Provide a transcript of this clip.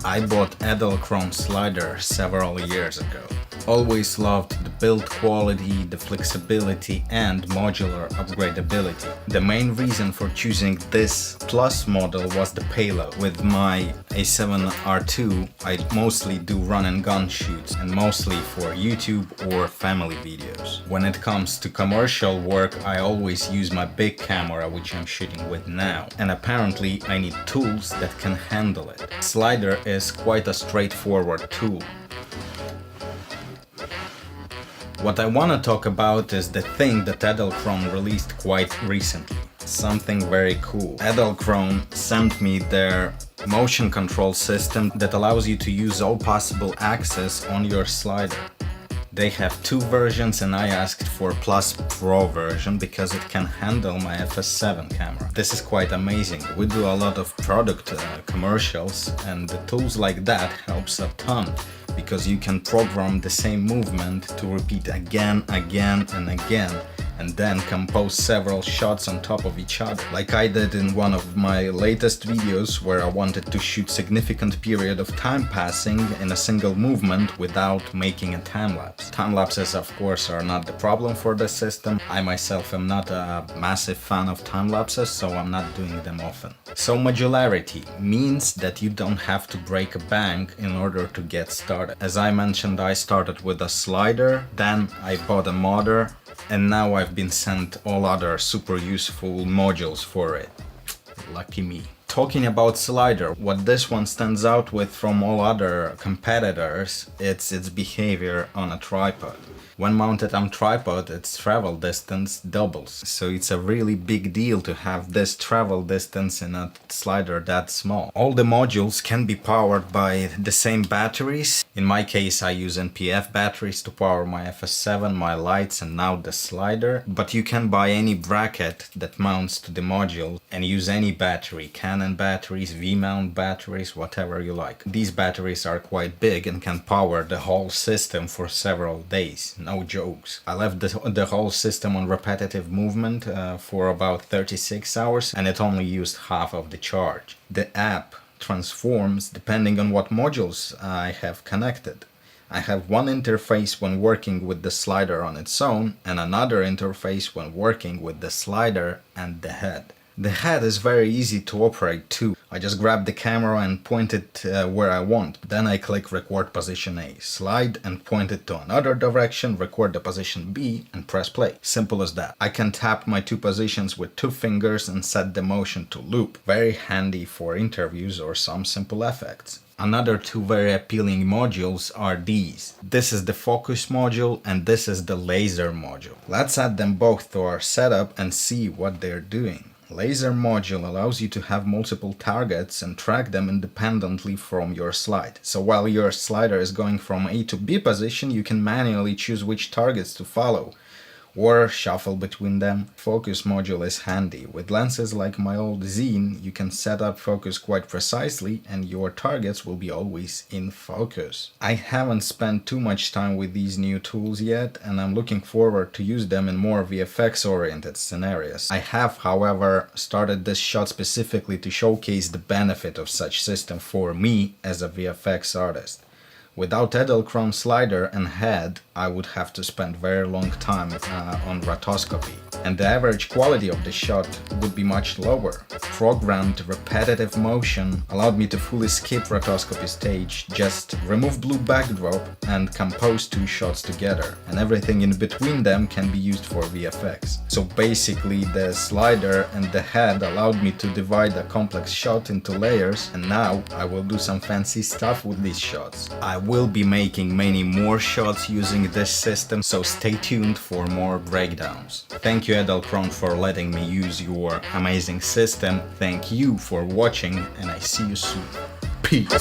I bought Edelkrone slider several years ago. Always loved the build quality, the flexibility and modular upgradability. The main reason for choosing this Plus model was the payload. With my A7R2 I mostly do run and gun shoots and mostly for YouTube or family videos. When it comes to commercial work I always use my big camera which I'm shooting with now, and apparently I need tools that can handle it. Slider is quite a straightforward tool. What I want to talk about is the thing that Edelkrone released quite recently. Something very cool. Edelkrone sent me their motion control system that allows you to use all possible axes on your slider. They have two versions and I asked for Plus Pro version because it can handle my FS7 camera. This is quite amazing. We do a lot of product commercials and the tools like that helps a ton, because you can program the same movement to repeat again and again, and then compose several shots on top of each other, like I did in one of my latest videos where I wanted to shoot significant period of time passing in a single movement without making a time-lapse. Time-lapses of course are not the problem for the system. I myself am not a massive fan of time-lapses, so I'm not doing them often. So modularity means that you don't have to break a bank in order to get started. As I mentioned, I started with a slider, then I bought a modder, and now I've been sent all other super useful modules for it. Lucky me. Talking about slider, what this one stands out with from all other competitors, it's its behavior on a tripod. When mounted on tripod, its travel distance doubles, so it's a really big deal to have this travel distance in a slider that small. All the modules can be powered by the same batteries. In my case I use NPF batteries to power my FS7, my lights and now the slider, but you can buy any bracket that mounts to the module and use any battery, Canon batteries, V-mount batteries, whatever you like. These batteries are quite big and can power the whole system for several days. No jokes. I left the whole system on repetitive movement for about 36 hours and it only used half of the charge. The app transforms depending on what modules I have connected. I have one interface when working with the slider on its own and another interface when working with the slider and the head. The head is very easy to operate too. I just grab the camera and point it where I want. Then I click record position A, slide and point it to another direction, record the position B and press play. Simple as that. I can tap my two positions with two fingers and set the motion to loop. Very handy for interviews or some simple effects. Another two very appealing modules are these. This is the focus module and this is the laser module. Let's add them both to our setup and see what they're doing. Laser module allows you to have multiple targets and track them independently from your slide. So while your slider is going from A to B position, you can manually choose which targets to follow or shuffle between them. Focus module is handy. With lenses like my old Zine, you can set up focus quite precisely and your targets will be always in focus. I haven't spent too much time with these new tools yet and I'm looking forward to use them in more VFX oriented scenarios. I have, however, started this shot specifically to showcase the benefit of such system for me as a VFX artist. Without Edelkrone slider and head, I would have to spend very long time on rotoscopy, and the average quality of the shot would be much lower. Programmed repetitive motion allowed me to fully skip rotoscopy stage, just remove blue backdrop and compose two shots together, and everything in between them can be used for VFX. So basically the slider and the head allowed me to divide a complex shot into layers, and now I will do some fancy stuff with these shots. I will be making many more shots using this system, so stay tuned for more breakdowns. Thank you Edelkrone for letting me use your amazing system. Thank you for watching and I see you soon. Peace!